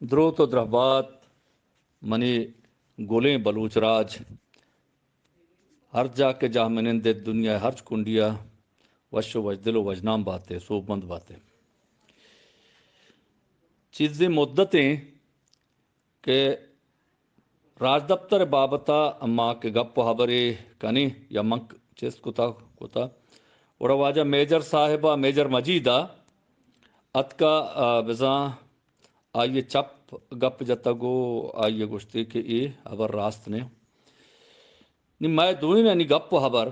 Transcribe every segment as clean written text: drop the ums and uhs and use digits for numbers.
درو تو درہبات منی گولیں بلوچ راج ہر جا کے جا منند دنیا ہرچ کنڈیا وش و وجدل و وجنام باتیں صوب مند باتیں چیزیں مدتیں کہ راج دفتر بابتا اما کے گپ حبرے کنی یا منک چیز کتا اور واجہ میجر صاحبہ میجر مجیدہ ات کا بزاں آئیے چپ گپ جتا گو آئیے گشتے کہ اے حبر راست نے میں دوئی نے گپ حبر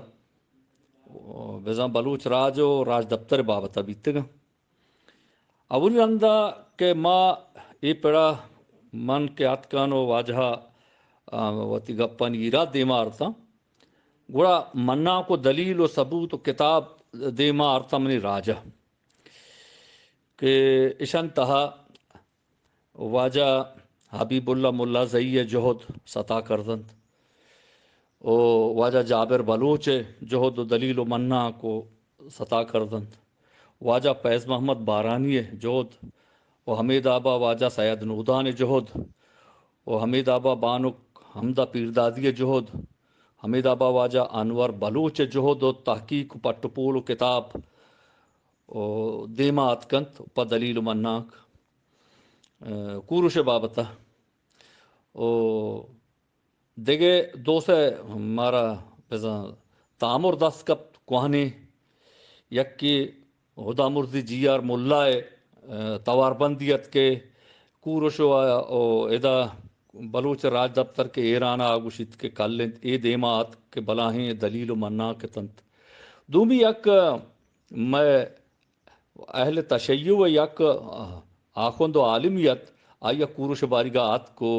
بزاں بلوچ راج و راج دفتر بابتا بیتے گا اولی رندہ کہ ماں اے پڑا من کے اتکانو واجہ وتی گپن ایرا دیما آرتا گوڑا منا کو دلیل و ثبوت و کتاب دیما آرتا منی راجہ کہ اشن تہا واجہ حبیب اللہ ملا زئی جہد ستا کردند او واجہ جابر بلوچ جہد و دلیل و منا کو ستا کردند واجہ فیض محمد بارانی جہد و حمید آبا واجہ سید نودان جہد و حمید آبا بانک حمدہ پیردادی جہد حمید آبا واجہ انور بلوچ جہد و تحقیق پٹپول و کتاب و دیما اتکنت پا دلیل و مناک کوروش بابتا او دیگے دو سے ہمارا تعمر دست کپ کوہنے یک کی ہدا مرزی جی آر ملائے توار بندیت کے کوروشو او ادا بلوچ راج دفتر کے ایران آگوشت کے کلنت اے دیمات کے بلاہیں دلیل و منا کے تنت دومی یک میں اہل تشیع یک آخوند و عالمیت آیا کوروش بارگاہت کو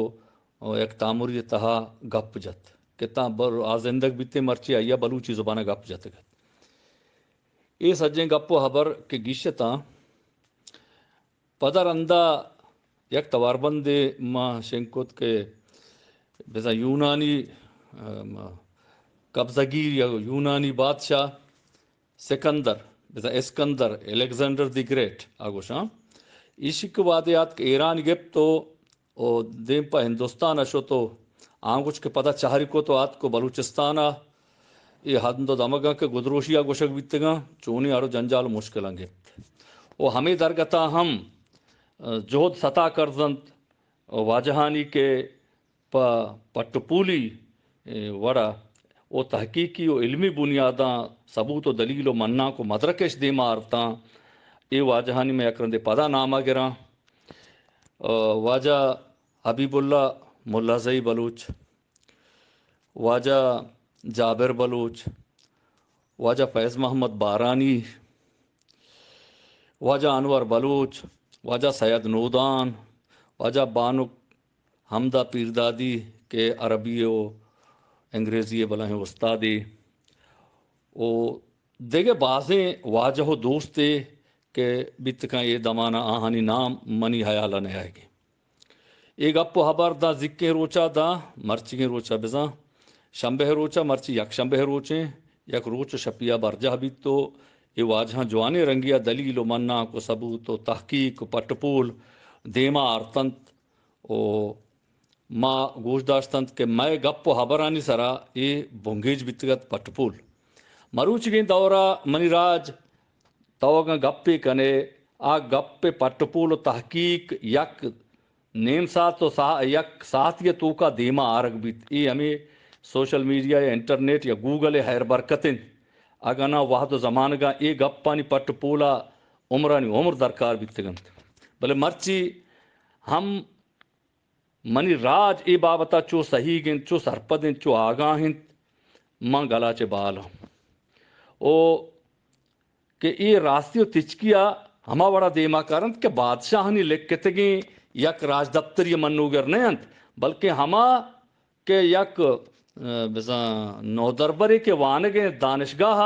یک تاموری تہا گپ جت کہ تا آزندگ بیتے مرچی آیا بلوچی زبانہ گپ جت گت اے سجیں گپ و حبر کے گیشتا پدر اندہ یک تواربند ما شنکت کے بزا یونانی قبضگیر یا یونانی بادشاہ سکندر بزا اسکندر الیگزینڈر دی گریٹ آگوشاں عشق وادیات کے ایران گپ تو او دیم پا ہندوستان اشو تو آنگوچ کے پتہ چہری کو تو آت کو بلوچستانا یہ حد دو دمگا کے گدروشی آگوشک بیتگا چونی آرو جنجال مشکلیں گپ او ہمیں درگتا ہم جہد ستا کردند واجہانی کے پٹپولی وڑا او تحقیقی و علمی بنیاداں ثبوت و دلیل و منا کو مدرکش دیما آرتاں اے واجہانی میں اکرندے پدا نامہ گراں واجہ حبیب اللہ ملا زئی بلوچ واجہ جابر بلوچ واجہ فیض محمد بارانی واجہ انور بلوچ واجہ سید نودان واجہ بانک حمدہ پیردادی کے عربی و انگریزی بلاہیں استادی او دیگے بازیں واجہ و دوستے کہ بیتکاں یہ دمانہ آہانی نام منی حیالہ نہیں آئے گی ایک اپو حبار دا ذکیں روچا دا مرچیں روچا بزاں شنبہ روچا مرچی یک شنبہ روچیں یک روچ شپیہ برجہ بیت تو یہ واجہاں جوانے رنگیا دلیل و منا کو ثبوت و تحقیق و پٹپول دیما آرتنت او ما گوش داشتنت کہ میں گپ و حبرانی سرا یہ بھنگیج بیتگت پٹپول مروچ گئیں دورہ منی راج توگا گپے کنے آ گپے پٹپول و تحقیق یک نیم ساتھ و یک ساتھ یہ تو کا دیما آرگ بیت ای ہمیں سوشل میڈیا یا انٹرنیٹ یا گوگل خیر برکتن اگنا وحد و زمانگا اے گپانی پٹپولا عمرانی عمر درکار بیتگنت بلے مرچی ہم منی راج اے بابتا چو صحیح گن چو سرپدن چو آگاہن من گلا چے بال او کہ ای راستی و تچکیا ہما وڑا دیما کرند کہ بادشاہنی لکھتگیں یک راج دفتری منوگر نہیں انت بلکہ ہما کہ یک نو دربرے کے وانگیں دانشگاہ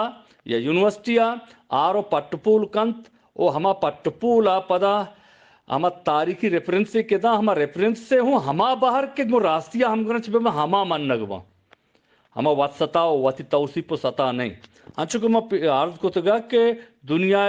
یا یونیورسٹیا آرو پٹپول کنت او ہما پٹپولا پدا ہما تاریخی ریفرنس سے کہ دا ہما ریفرنس سے ہوں ہما باہر کے گو راستیا ہم گرنچ بے ہما من نگوا ہما وات ستا و واتی توصیف و ستا نہیں ہنچو کہ میں عرض کو تگا کہ دنیا